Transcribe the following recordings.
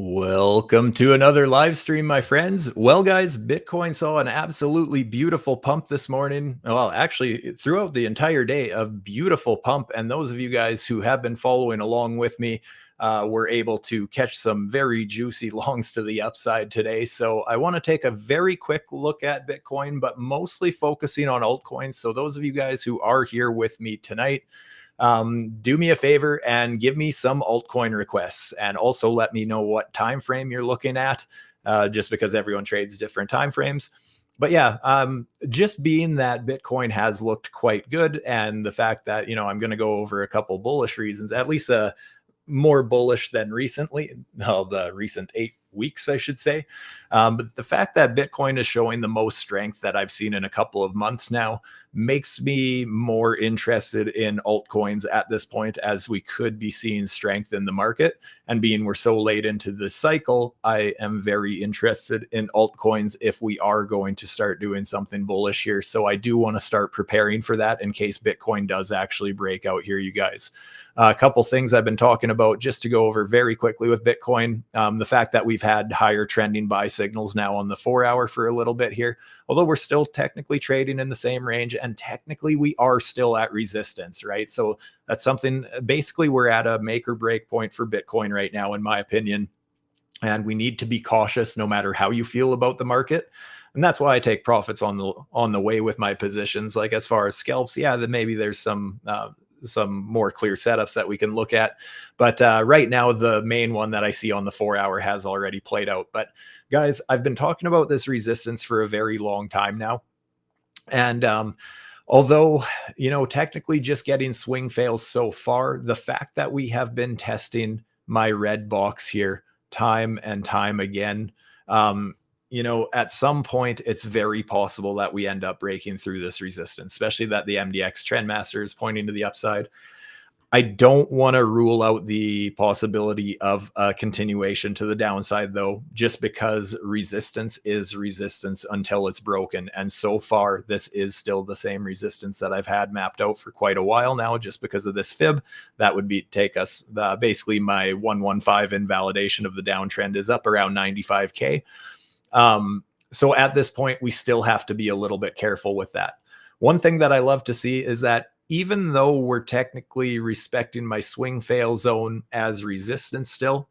Welcome to another live stream, my friends. Well, guys, Bitcoin saw an absolutely beautiful pump this morning. Well, actually, throughout the entire day, a beautiful pump. And those of you guys who have been following along with me were able to catch some very juicy longs to the upside today. So I want to take a very quick look at Bitcoin, but mostly focusing on altcoins. So those of you guys who are here with me tonight, do me a favor and give me some altcoin requests, and also let me know what time frame you're looking at, just because everyone trades different time frames. But yeah, just being that Bitcoin has looked quite good, and the fact that I'm going to go over a couple bullish reasons, at least more bullish than recently, well, the recent 8 weeks, I should say. But the fact that Bitcoin is showing the most strength that I've seen in a couple of months now makes me more interested in altcoins at this point, as we could be seeing strength in the market. And being we're so late into the cycle, I am very interested in altcoins if we are going to start doing something bullish here. So I do want to start preparing for that in case Bitcoin does actually break out here, you guys. A couple things I've been talking about just to go over very quickly with Bitcoin. The fact that we've had higher trending buy signals now on the 4-hour for a little bit here, although we're still technically trading in the same range, and technically we are still at resistance, right? So that's something, basically we're at a make or break point for Bitcoin right now, in my opinion. And we need to be cautious no matter how you feel about the market. And that's why I take profits on the way with my positions. Like as far as scalps, yeah, then maybe there's some more clear setups that we can look at. But right now, the main one that I see on the 4-hour has already played out. But guys, I've been talking about this resistance for a very long time now. And although, technically just getting swing fails so far, the fact that we have been testing my red box here time and time again, at some point, it's very possible that we end up breaking through this resistance, especially that the MDX Trendmaster is pointing to the upside. I don't want to rule out the possibility of a continuation to the downside, though, just because resistance is resistance until it's broken. And so far, this is still the same resistance that I've had mapped out for quite a while now, just because of this fib. That would take us, basically my 115 invalidation of the downtrend is up around 95K. So at this point, we still have to be a little bit careful with that. One thing that I love to see is that even though we're technically respecting my swing fail zone as resistance still,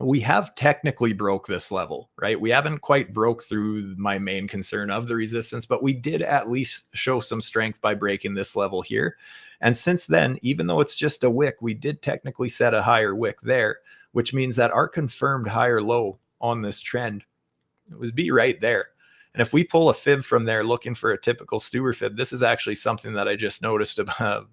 we have technically broke this level, right? We haven't quite broke through my main concern of the resistance, but we did at least show some strength by breaking this level here. And since then, even though it's just a wick, we did technically set a higher wick there, which means that our confirmed higher low on this trend was be right there. And if we pull a fib from there looking for a typical STUBER fib, this is actually something that I just noticed about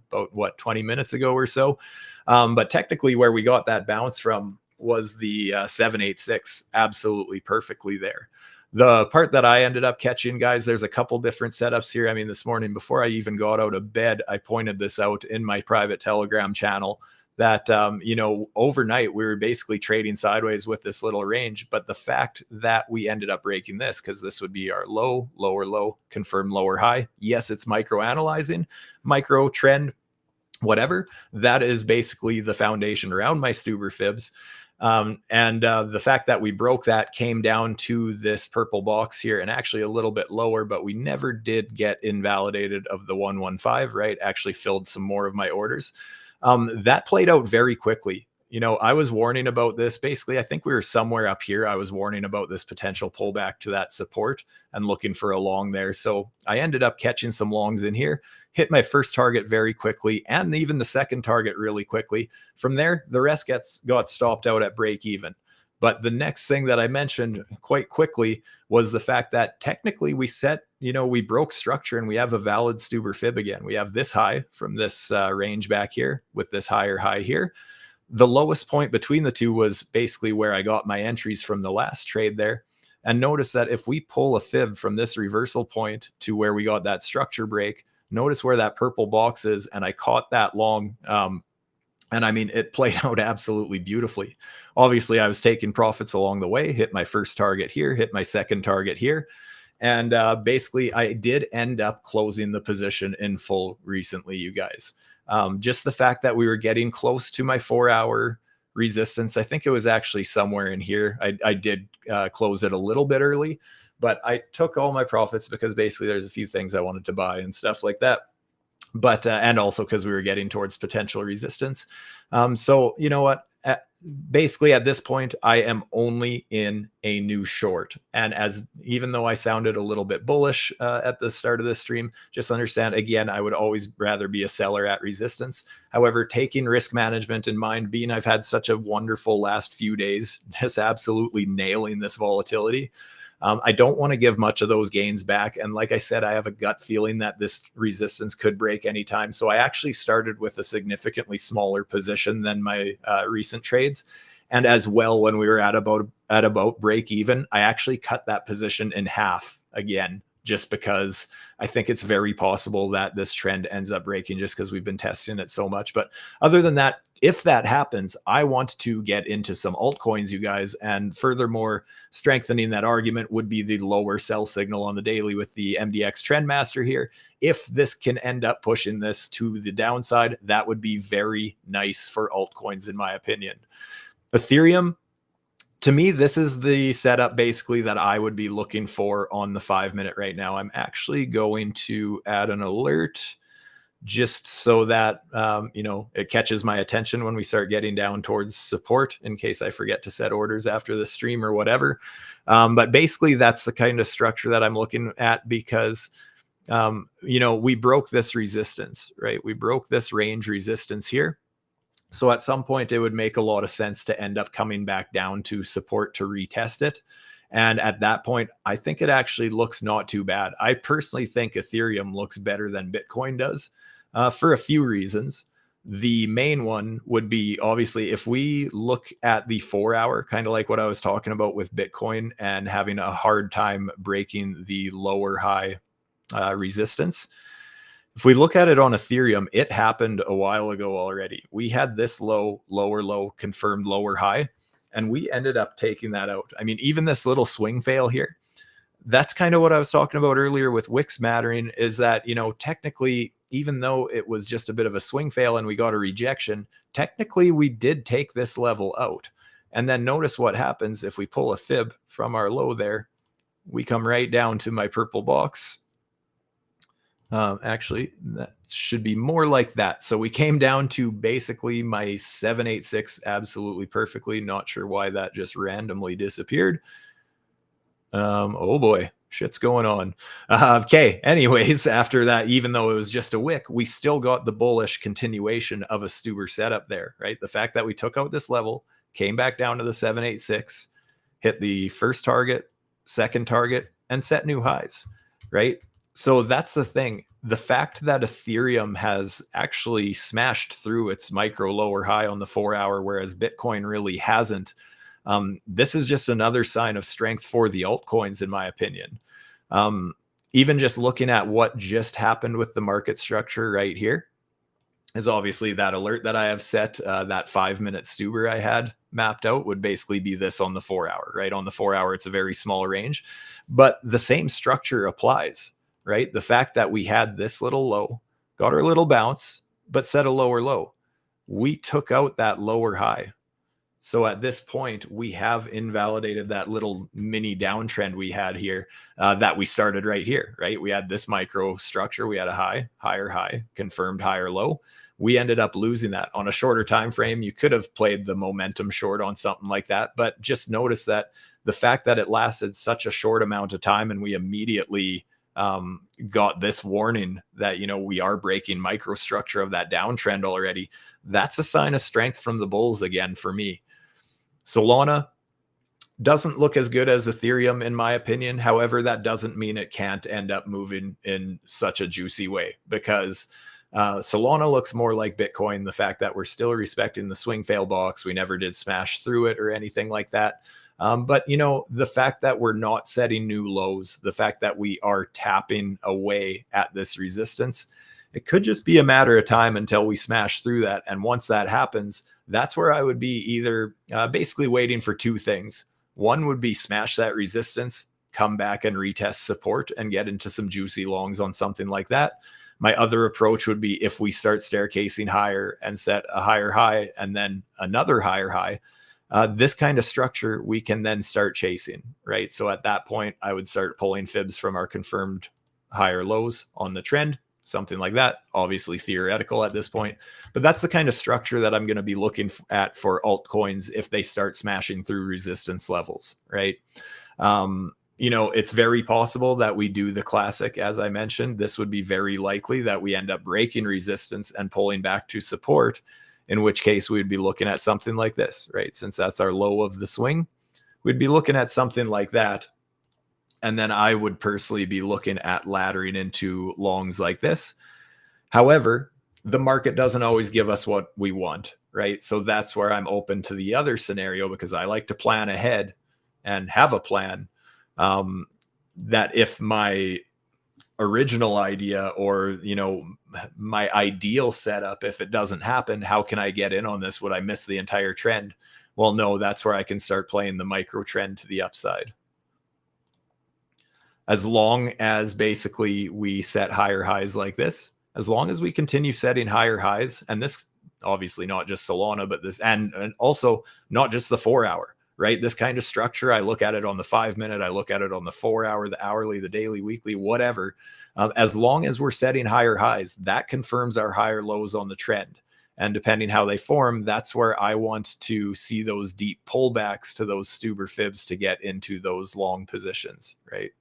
20 minutes ago or so. But technically where we got that bounce from was the 786, absolutely perfectly there. The part that I ended up catching, guys, there's a couple different setups here. I mean, this morning before I even got out of bed, I pointed this out in my private Telegram channel that, overnight we were basically trading sideways with this little range. But the fact that we ended up breaking this, because this would be our low, lower low, confirmed lower high. Yes, it's micro analyzing, micro trend, whatever. That is basically the foundation around my STUBER fibs. The fact that we broke that came down to this purple box here, and actually a little bit lower, but we never did get invalidated of the 115, right? Actually filled some more of my orders. That played out very quickly. I was warning about this. Basically, I think we were somewhere up here. I was warning about this potential pullback to that support and looking for a long there. So I ended up catching some longs in here, hit my first target very quickly, and even the second target really quickly. From there, the rest got stopped out at break even. But the next thing that I mentioned quite quickly was the fact that technically we broke structure and we have a valid STUBER fib again. We have this high from this range back here with this higher high here. The lowest point between the two was basically where I got my entries from the last trade there. And notice that if we pull a fib from this reversal point to where we got that structure break, notice where that purple box is, and I caught that long. And I mean, it played out absolutely beautifully. Obviously, I was taking profits along the way, hit my first target here, hit my second target here. And basically, I did end up closing the position in full recently, you guys. Just the fact that we were getting close to my 4-hour resistance. I think it was actually somewhere in here. I did close it a little bit early, but I took all my profits because basically there's a few things I wanted to buy and stuff like that. But and also because we were getting towards potential resistance. So you know what? Basically at this point, I am only in a new short. And as even though I sounded a little bit bullish at the start of this stream, just understand again, I would always rather be a seller at resistance. However, taking risk management in mind, being I've had such a wonderful last few days, just absolutely nailing this volatility. I don't want to give much of those gains back. And like I said, I have a gut feeling that this resistance could break anytime. So I actually started with a significantly smaller position than my recent trades. And as well, when we were at about break even, I actually cut that position in half again, just because I think it's very possible that this trend ends up breaking just because we've been testing it so much. But other than that, if that happens, I want to get into some altcoins, you guys. And furthermore, strengthening that argument would be the lower sell signal on the daily with the MDX Trendmaster here. If this can end up pushing this to the downside, that would be very nice for altcoins, in my opinion. Ethereum, to me, this is the setup basically that I would be looking for on the 5-minute right now. I'm actually going to add an alert just so that, you know, it catches my attention when we start getting down towards support in case I forget to set orders after the stream or whatever. But basically that's the kind of structure that I'm looking at because, you know, we broke this resistance, right? We broke this range resistance here. So at some point, it would make a lot of sense to end up coming back down to support to retest it. And at that point, I think it actually looks not too bad. I personally think Ethereum looks better than Bitcoin does for a few reasons. The main one would be obviously if we look at the 4-hour, kind of like what I was talking about with Bitcoin and having a hard time breaking the lower high resistance. If we look at it on Ethereum, it happened a while ago already. We had this low, lower low, confirmed lower high, and we ended up taking that out. I mean, even this little swing fail here, that's kind of what I was talking about earlier with wicks mattering, is that, you know, technically, even though it was just a bit of a swing fail and we got a rejection, technically we did take this level out. And then notice what happens if we pull a fib from our low there. We come right down to my purple box. Actually, that should be more like that. So we came down to basically my 786 absolutely perfectly. Not sure why that just randomly disappeared. Oh boy, shit's going on. Okay, anyways, after that, even though it was just a wick, we still got the bullish continuation of a STUBER setup there, right? The fact that we took out this level, came back down to the 786, hit the first target, second target, and set new highs, right? So that's the thing. The fact that Ethereum has actually smashed through its micro lower high on the 4-hour, whereas Bitcoin really hasn't, this is just another sign of strength for the altcoins, in my opinion. Even just looking at what just happened with the market structure right here is obviously that alert that I have set, that 5-minute STUBER I had mapped out would basically be this on the 4-hour, right? On the 4-hour, it's a very small range, but the same structure applies. Right? The fact that we had this little low, got our little bounce, but set a lower low. We took out that lower high. So at this point, we have invalidated that little mini downtrend we had here that we started right here, right? We had this micro structure. We had a high, higher high, confirmed higher low. We ended up losing that on a shorter time frame. You could have played the momentum short on something like that, but just notice that the fact that it lasted such a short amount of time and we immediately got this warning that, you know, we are breaking microstructure of that downtrend already. That's a sign of strength from the bulls again for me. Solana doesn't look as good as Ethereum in my opinion. However, that doesn't mean it can't end up moving in such a juicy way, because Solana looks more like Bitcoin. The fact that we're still respecting the swing fail box, we never did smash through it or anything like that. But, you know, the fact that we're not setting new lows, the fact that we are tapping away at this resistance, it could just be a matter of time until we smash through that. And once that happens, that's where I would be either basically waiting for two things. One would be smash that resistance, come back and retest support and get into some juicy longs on something like that. My other approach would be if we start staircasing higher and set a higher high and then another higher high, this kind of structure we can then start chasing, right? So at that point, I would start pulling fibs from our confirmed higher lows on the trend, something like that. Obviously theoretical at this point, but that's the kind of structure that I'm going to be looking at for altcoins if they start smashing through resistance levels, right? You know, it's very possible that we do the classic, as I mentioned. This would be very likely that we end up breaking resistance and pulling back to support, in which case we'd be looking at something like this, right? Since that's our low of the swing, we'd be looking at something like that. And then I would personally be looking at laddering into longs like this. However, the market doesn't always give us what we want, right? So that's where I'm open to the other scenario, because I like to plan ahead and have a plan. That if my original idea or, you know, my ideal setup, if it doesn't happen, how can I get in on this? Would I miss the entire trend? Well, no, that's where I can start playing the micro trend to the upside. As long as basically we set higher highs like this, as long as we continue setting higher highs, and this obviously not just Solana, but this, and also not just the 4 hour, right? This kind of structure, I look at it on the 5 minute, I look at it on the 4 hour, the hourly, the daily, weekly, whatever. As long as we're setting higher highs, that confirms our higher lows on the trend. And depending how they form, that's where I want to see those deep pullbacks to those STUBER fibs to get into those long positions, right?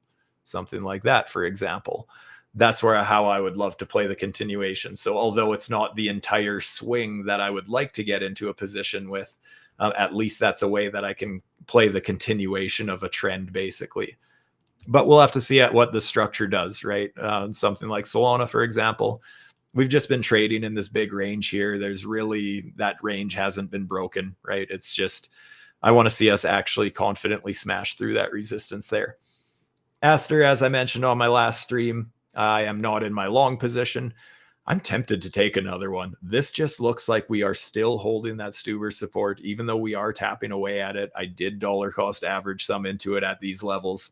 Something like that, for example. That's where how I would love to play the continuation. So although it's not the entire swing that I would like to get into a position with, at least that's a way that I can play the continuation of a trend, basically. But we'll have to see at what the structure does, right? Something like Solana, for example, we've just been trading in this big range here. There's really, that range hasn't been broken, right? It's just, I want to see us actually confidently smash through that resistance there. Aster, as I mentioned on my last stream, I am not in my long position. I'm tempted to take another one. This just looks like we are still holding that STUBER support, even though we are tapping away at it. I did dollar cost average some into it at these levels.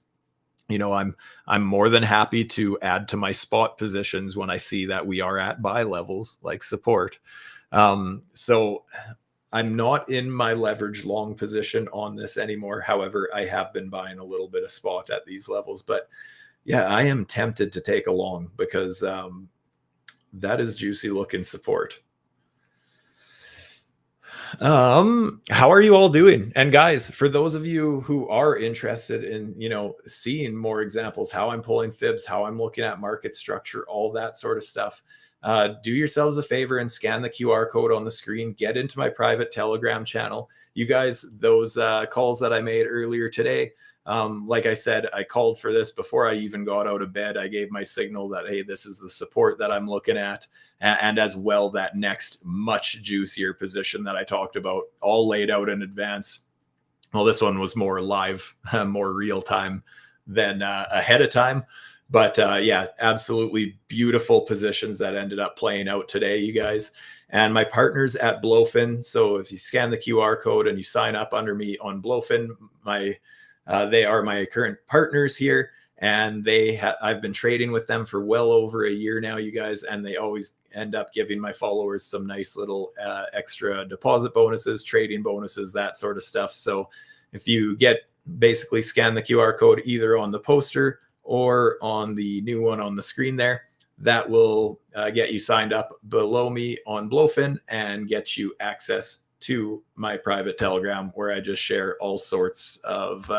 You know, I'm more than happy to add to my spot positions when I see that we are at buy levels like support. So I'm not in my leverage long position on this anymore. However, I have been buying a little bit of spot at these levels. But yeah, I am tempted to take a long because that is juicy looking support. How are you all doing? And guys, for those of you who are interested in, you know, seeing more examples, how I'm pulling fibs, how I'm looking at market structure, all that sort of stuff, do yourselves a favor and scan the QR code on the screen. Get into my private Telegram channel. You guys, those calls that I made earlier today, like I said, I called for this before I even got out of bed. I gave my signal that, hey, this is the support that I'm looking at. And as well, that next much juicier position that I talked about, all laid out in advance. Well, this one was more live, more real time than ahead of time. But yeah, absolutely beautiful positions that ended up playing out today, you guys. And my partners at BloFin. So if you scan the QR code and you sign up under me on BloFin, they are my current partners here, and I've been trading with them for well over a year now, you guys, and they always end up giving my followers some nice little extra deposit bonuses, trading bonuses, that sort of stuff. So if you basically scan the QR code either on the poster or on the new one on the screen there, that will get you signed up below me on BloFin and get you access to my private Telegram, where I just share all sorts of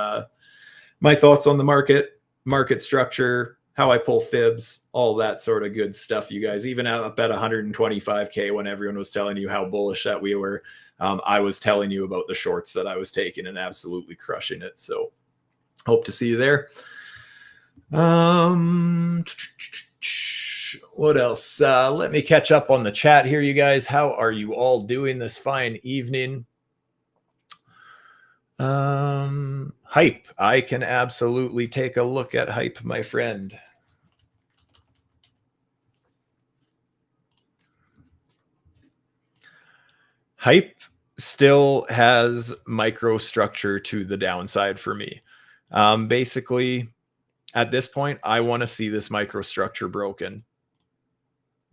my thoughts on the market structure, how I pull fibs, all that sort of good stuff, you guys. Even up at 125K, when everyone was telling you how bullish that we were, I was telling you about the shorts that I was taking and absolutely crushing it. So hope to see you there. What else? Let me catch up on the chat here, you guys. How are you all doing this fine evening? Hype. I can absolutely take a look at Hype, my friend. Hype still has microstructure to the downside for me. Basically, at this point, I want to see this microstructure broken.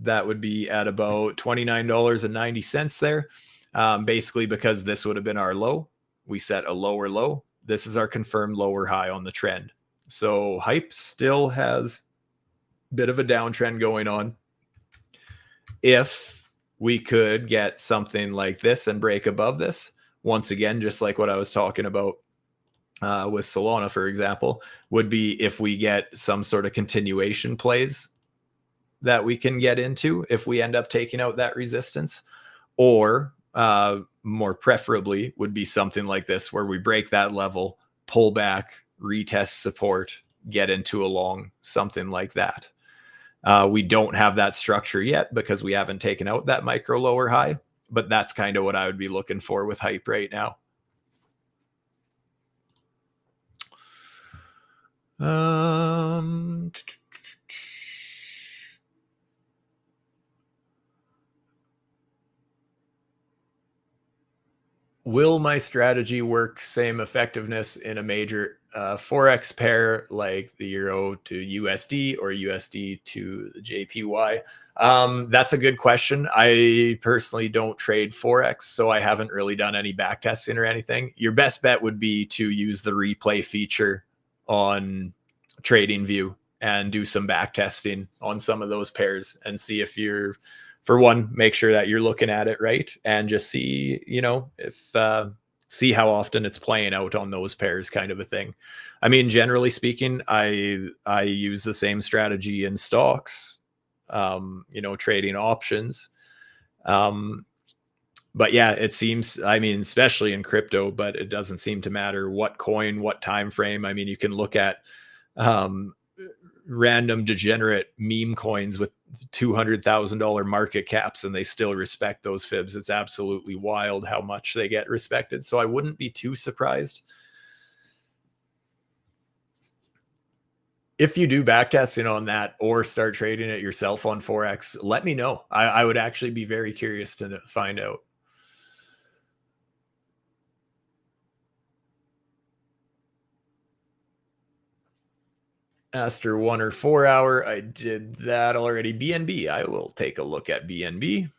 that would be at about $29.90 there. Basically, because this would have been our low, we set a lower low. This is our confirmed lower high on the trend. So hype still has a bit of a downtrend going on. If we could get something like this and break above this, once again, just like what I was talking about with Solana, for example, would be if we get some sort of continuation plays that we can get into if we end up taking out that resistance, or more preferably would be something like this where we break that level, pull back, retest support, get into a long, something like that. We don't have that structure yet because we haven't taken out that micro lower high, but that's kind of what I would be looking for with hype right now. Will my strategy work same effectiveness in a major Forex pair like the Euro to USD or USD to the JPY? That's a good question. I personally don't trade Forex, so I haven't really done any back testing or anything. Your best bet would be to use the replay feature on TradingView and do some back testing on some of those pairs and see if you're, for one, make sure that you're looking at it right, and just see, if see how often it's playing out on those pairs, kind of a thing. I mean, generally speaking, I use the same strategy in stocks, trading options. But yeah, it seems, I mean, especially in crypto, but it doesn't seem to matter what coin, what time frame. I mean, you can look at random degenerate meme coins with $200,000 market caps and they still respect those fibs. It's absolutely wild how much they get respected. So I wouldn't be too surprised. If you do backtesting on that or start trading it yourself on Forex, let me know. I would actually be very curious to find out. Aster 1 or 4 hour, I did that already. BNB, I will take a look at BNB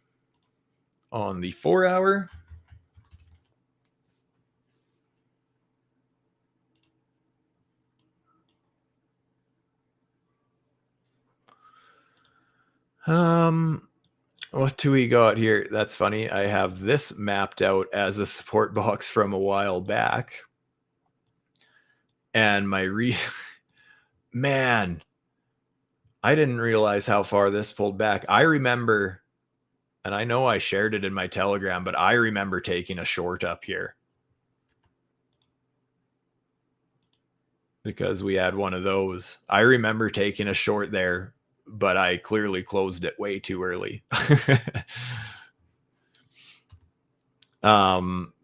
on the 4 hour. What do we got here? That's funny. I have this mapped out as a support box from a while back. And my man, I didn't realize how far this pulled back. I remember, and I know I shared it in my Telegram, but I remember taking a short up here because we had one of those. I remember taking a short there, but I clearly closed it way too early.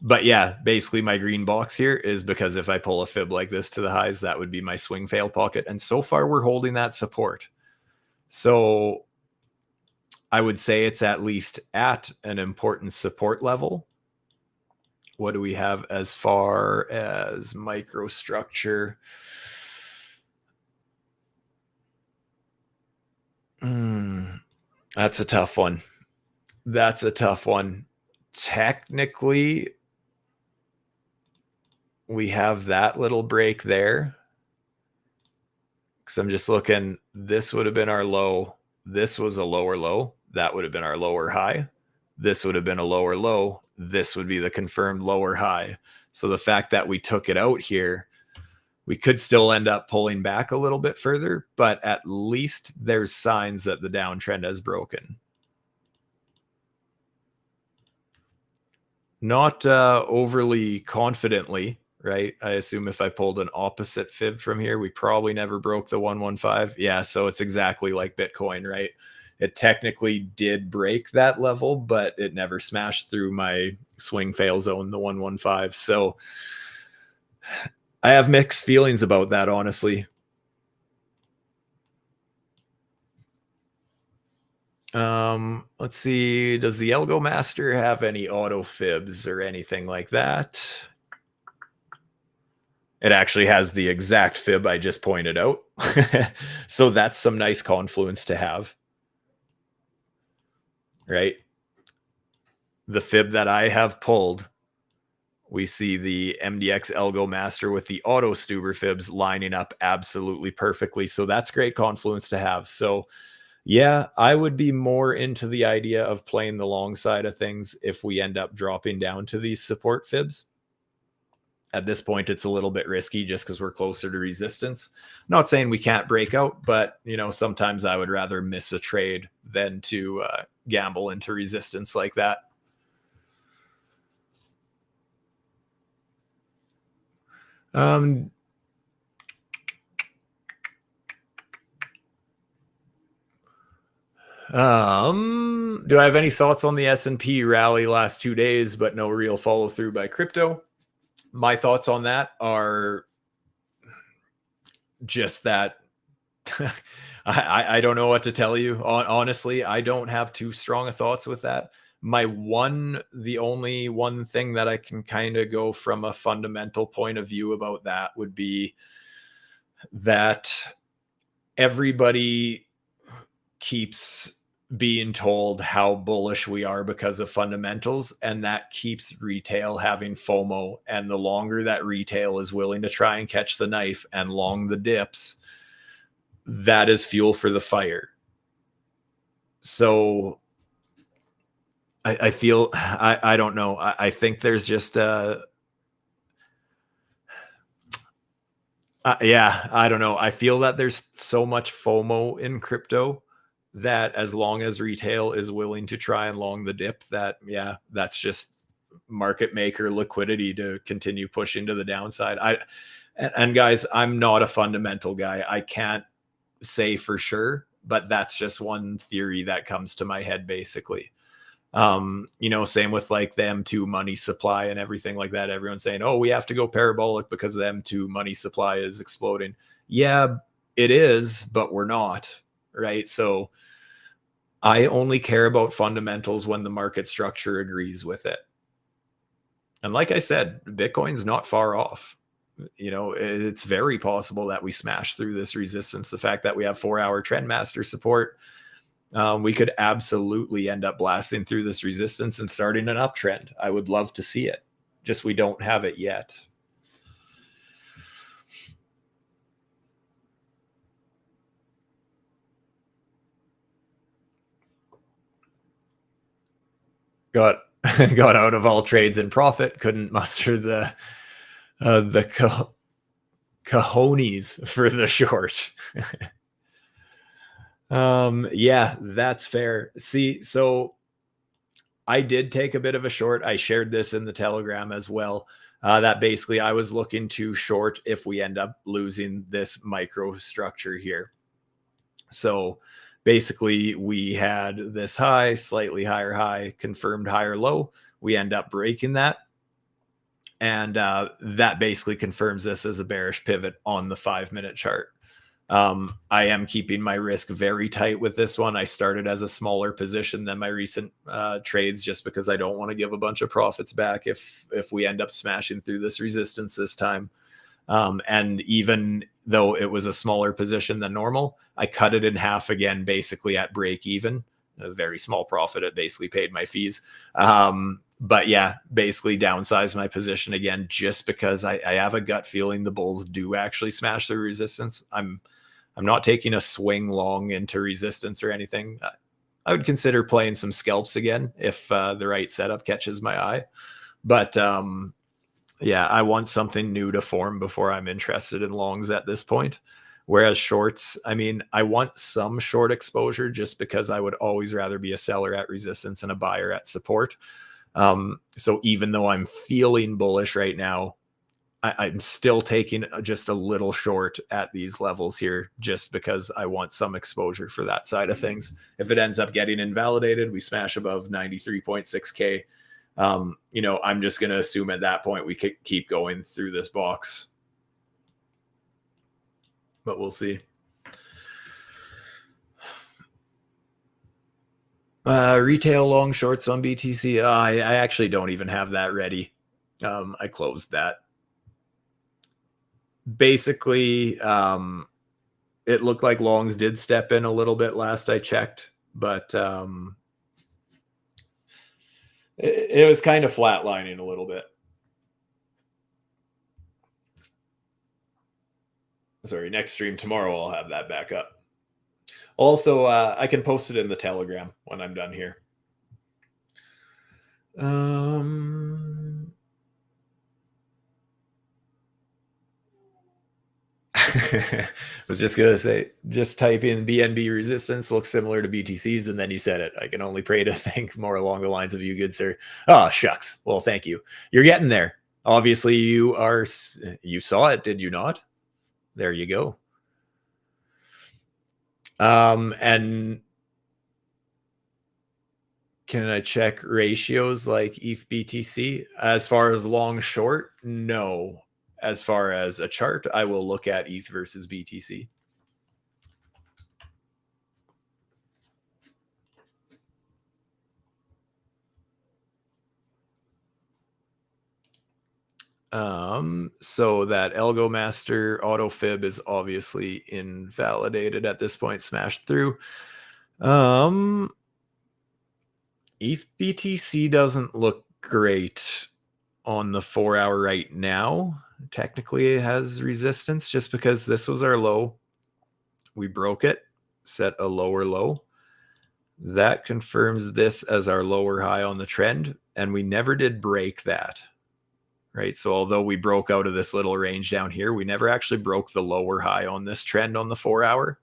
But yeah, basically my green box here is because if I pull a fib like this to the highs, that would be my swing fail pocket. And so far we're holding that support. So I would say it's at least at an important support level. What do we have as far as microstructure? That's a tough one. That's a tough one. Technically, we have that little break there. Because I'm just looking, this would have been our low. This was a lower low. That would have been our lower high. This would have been a lower low. This would be the confirmed lower high. So the fact that we took it out here, we could still end up pulling back a little bit further, but at least there's signs that the downtrend has broken. Not overly confidently, right? I assume if I pulled an opposite fib from here, we probably never broke the 115. Yeah, so it's exactly like Bitcoin, right? It technically did break that level, but it never smashed through my swing fail zone, the 115. So I have mixed feelings about that, honestly. Let's see. Does the ALGO master have any auto fibs or anything like that? It actually has the exact fib I just pointed out. So that's some nice confluence to have. right? The fib that I have pulled, we see the MDX Algo Master with the auto STUBER fibs lining up absolutely perfectly. So that's great confluence to have. So yeah, I would be more into the idea of playing the long side of things if we end up dropping down to these support fibs. At this point, it's a little bit risky just because we're closer to resistance. Not saying we can't break out, but sometimes I would rather miss a trade than to gamble into resistance like that. Do I have any thoughts on the S&P rally last 2 days, but no real follow through by crypto? My thoughts on that are just that I don't know what to tell you. Honestly, I don't have too strong of thoughts with that. The only one thing that I can kind of go from a fundamental point of view about that would be that everybody keeps being told how bullish we are because of fundamentals, and that keeps retail having FOMO. And the longer that retail is willing to try and catch the knife and long the dips, that is fuel for the fire. So I feel, I don't know. I think there's just yeah, I don't know. I feel that there's so much FOMO in crypto that as long as retail is willing to try and long the dip, that's just market maker liquidity to continue pushing to the downside. And guys, I'm not a fundamental guy. I can't say for sure, but that's just one theory that comes to my head basically. Same with like the M2 money supply and everything like that. Everyone's saying, oh, we have to go parabolic because the M2 money supply is exploding. Yeah, it is, but we're not, right? So I only care about fundamentals when the market structure agrees with it. And like I said, Bitcoin's not far off. It's very possible that we smash through this resistance. The fact that we have 4-hour Trendmaster support, we could absolutely end up blasting through this resistance and starting an uptrend. I would love to see it. Just we don't have it yet. Got out of all trades in profit. Couldn't muster the cojones for the short. Yeah, that's fair. See, so I did take a bit of a short. I shared this in the Telegram as well. That basically I was looking to short if we end up losing this microstructure here. So basically we had this high, slightly higher high, confirmed higher low. We end up breaking that. And that basically confirms this as a bearish pivot on the 5-minute chart. I am keeping my risk very tight with this one. I started as a smaller position than my recent trades just because I don't want to give a bunch of profits back if we end up smashing through this resistance this time. And even though it was a smaller position than normal, I cut it in half again, basically at break even. A very small profit. It basically paid my fees. But yeah, basically downsize my position again, just because I have a gut feeling the bulls do actually smash through resistance. I'm not taking a swing long into resistance or anything. I would consider playing some scalps again if the right setup catches my eye. But yeah, I want something new to form before I'm interested in longs at this point. Whereas shorts, I mean, I want some short exposure just because I would always rather be a seller at resistance and a buyer at support. So even though I'm feeling bullish right now, I'm still taking just a little short at these levels here, just because I want some exposure for that side of things. If it ends up getting invalidated, we smash above 93.6K. I'm just going to assume at that point we could keep going through this box, but we'll see. Retail long shorts on BTC. I actually don't even have that ready. I closed that. Basically, it looked like longs did step in a little bit last I checked, but it was kind of flatlining a little bit. Sorry, next stream tomorrow, I'll have that back up. Also, I can post it in the Telegram when I'm done here. I was just going to say, just type in BNB resistance, looks similar to BTC's, and then you said it. I can only pray to think more along the lines of you, good sir. Oh, shucks. Well, thank you. You're getting there. Obviously, you saw it, did you not? There you go. And can I check ratios like ETH BTC? As far as long short, no. As far as a chart, I will look at ETH versus BTC. So that ALGO master auto fib is obviously invalidated at this point, smashed through. ETH BTC doesn't look great on the 4 hour right now. Technically it has resistance just because this was our low. We broke it, set a lower low. That confirms this as our lower high on the trend, and we never did break that. Right? So although we broke out of this little range down here, we never actually broke the lower high on this trend on the 4 hour.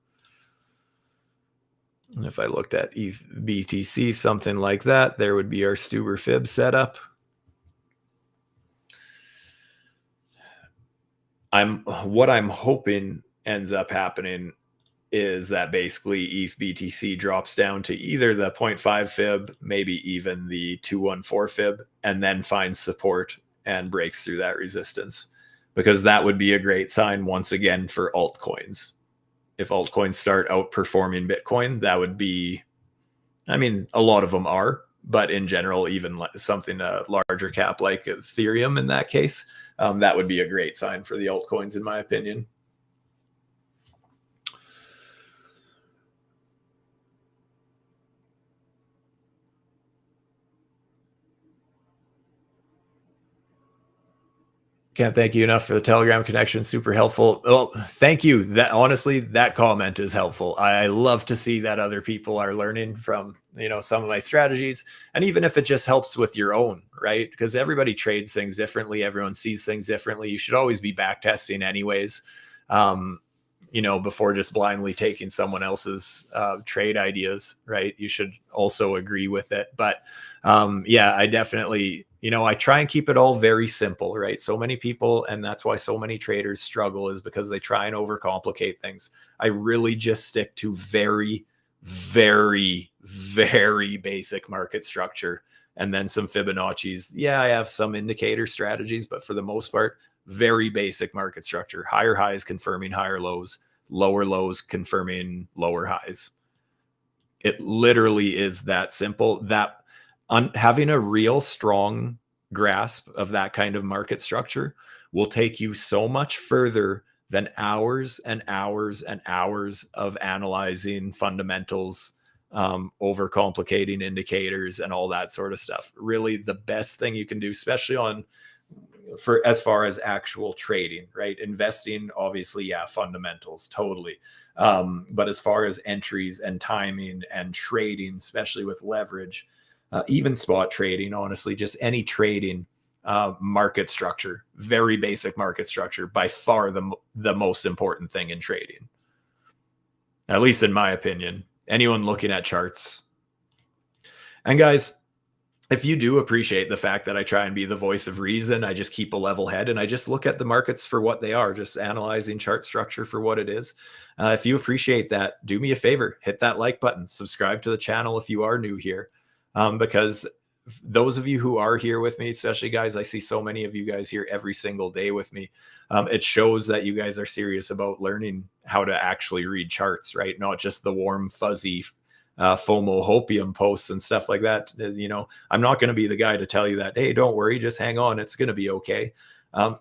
And if I looked at ETH BTC, something like that, there would be our STUBER fib setup. What I'm hoping ends up happening is that basically ETH BTC drops down to either the 0.5 fib, maybe even the 214 fib, and then finds support and breaks through that resistance, because that would be a great sign once again for altcoins. If altcoins start outperforming Bitcoin, that would be, I mean, a lot of them are, but in general, even something a larger cap like Ethereum in that case, that would be a great sign for the altcoins, in my opinion. Can't thank you enough for the Telegram connection. Super helpful. Well, thank you. That honestly, that comment is helpful. I love to see that other people are learning from, some of my strategies. And even if it just helps with your own, right? Because everybody trades things differently. Everyone sees things differently. You should always be back testing anyways, before just blindly taking someone else's trade ideas, right? You should also agree with it. But yeah, I definitely, I try and keep it all very simple, right? So many people, and that's why so many traders struggle, is because they try and overcomplicate things. I really just stick to very, very, very basic market structure, and then some Fibonacci's. Yeah, I have some indicator strategies, but for the most part, very basic market structure. Higher highs confirming higher lows, lower lows confirming lower highs. It literally is that simple. That having a real strong grasp of that kind of market structure will take you so much further than hours and hours and hours of analyzing fundamentals, overcomplicating indicators and all that sort of stuff. Really, the best thing you can do, especially for as far as actual trading, right? Investing, obviously, yeah, fundamentals, totally. But as far as entries and timing and trading, especially with leverage, even spot trading, honestly, just any trading, market structure, very basic market structure, by far the most important thing in trading, at least in my opinion. Anyone looking at charts. And guys, if you do appreciate the fact that I try and be the voice of reason, I just keep a level head and I just look at the markets for what they are, just analyzing chart structure for what it is. If you appreciate that, do me a favor, hit that like button, subscribe to the channel if you are new here. Because those of you who are here with me, especially guys, I see so many of you guys here every single day with me. It shows that you guys are serious about learning how to actually read charts, right? Not just the warm, fuzzy FOMO hopium posts and stuff like that. I'm not going to be the guy to tell you that, hey, don't worry, just hang on, it's going to be okay. I'm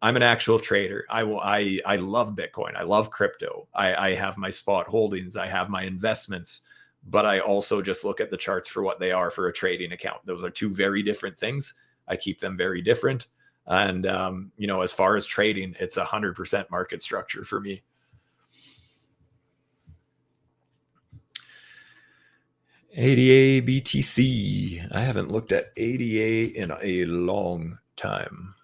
an actual trader. I love Bitcoin. I love crypto. I have my spot holdings. I have my investments. but I also just look at the charts for what they are for a trading account. Those are two very different things. I keep them very different. And, as far as trading, it's 100% market structure for me. ADA BTC. I haven't looked at ADA in a long time.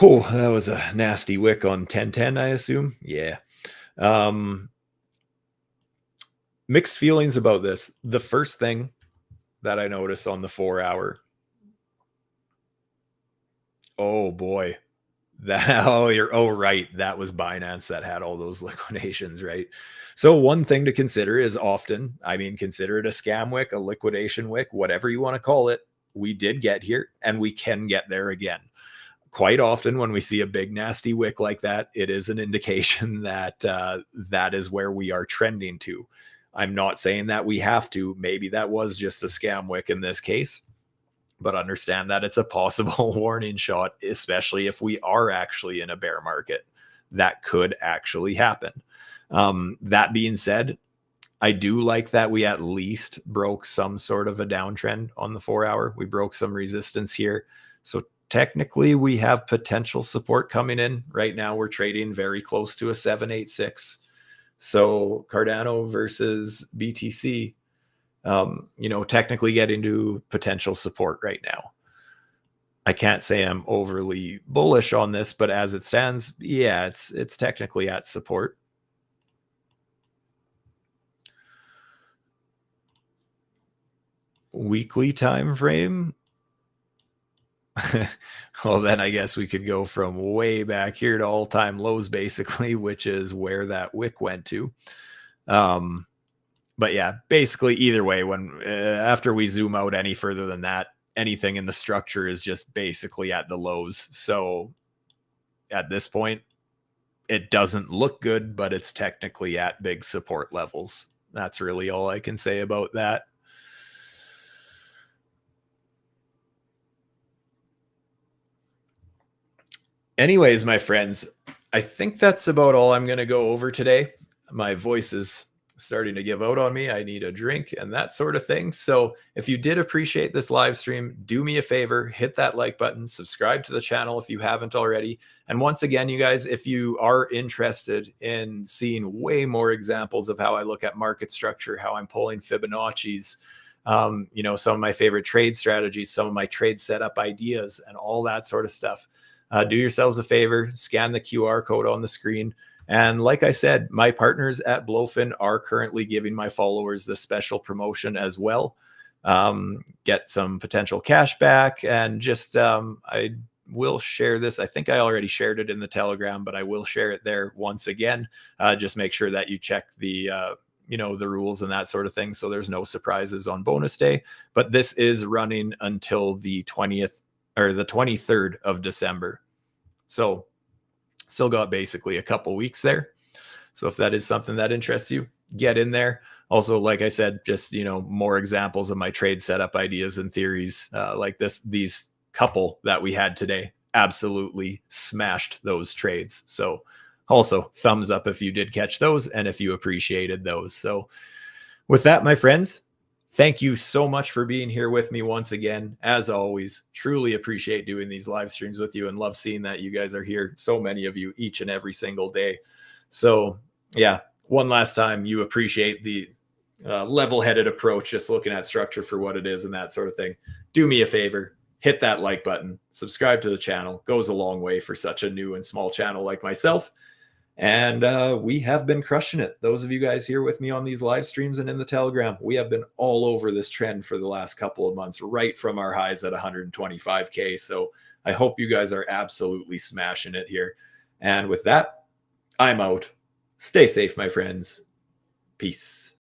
Oh, that was a nasty wick on 1010, I assume. Yeah. Mixed feelings about this. The first thing that I noticed on the 4-hour. Oh boy. Right. That was Binance that had all those liquidations, right? So one thing to consider is often, consider it a scam wick, a liquidation wick, whatever you want to call it. We did get here and we can get there again. Quite often when we see a big nasty wick like that, it is an indication that that is where we are trending to. I'm not saying that we have to. Maybe that was just a scam wick in this case, but understand that it's a possible warning shot, especially if we are actually in a bear market. That could actually happen. That being said, I do like that we at least broke some sort of a downtrend on the 4-hour. We broke some resistance here. So technically we have potential support coming in. Right now we're trading very close to a 786. So Cardano versus BTC, technically getting to potential support right now. I can't say I'm overly bullish on this, but as it stands, yeah, it's technically at support. Weekly time frame. Well, then I guess we could go from way back here to all-time lows, basically, which is where that wick went to. But yeah, basically either way, when after we zoom out any further than that, anything in the structure is just basically at the lows. So at this point, it doesn't look good, but it's technically at big support levels. That's really all I can say about that. Anyways, my friends, I think that's about all I'm going to go over today. My voice is starting to give out on me. I need a drink and that sort of thing. So if you did appreciate this live stream, do me a favor, hit that like button, subscribe to the channel if you haven't already. And once again, you guys, if you are interested in seeing way more examples of how I look at market structure, how I'm pulling Fibonacci's, some of my favorite trade strategies, some of my trade setup ideas and all that sort of stuff, do yourselves a favor, scan the QR code on the screen. And like I said, my partners at BloFin are currently giving my followers this special promotion as well. Get some potential cash back, and just I will share this. I think I already shared it in the Telegram, but I will share it there once again. Just make sure that you check the the rules and that sort of thing, so there's no surprises on bonus day. But this is running until the 20th or the 23rd of December. So still got basically a couple weeks there. So if that is something that interests you, get in there. Also, like I said, just, more examples of my trade setup ideas and theories like these couple that we had today absolutely smashed those trades. So also thumbs up if you did catch those and if you appreciated those. So with that, my friends, thank you so much for being here with me once again. As always, truly appreciate doing these live streams with you and love seeing that you guys are here. So many of you each and every single day. So yeah, one last time, you appreciate the level-headed approach, just looking at structure for what it is and that sort of thing. Do me a favor, hit that like button, subscribe to the channel. Goes a long way for such a new and small channel like myself. And we have been crushing it. Those of you guys here with me on these live streams and in the Telegram, we have been all over this trend for the last couple of months, right from our highs at 125K. So I hope you guys are absolutely smashing it here. And with that, I'm out. Stay safe, my friends. Peace.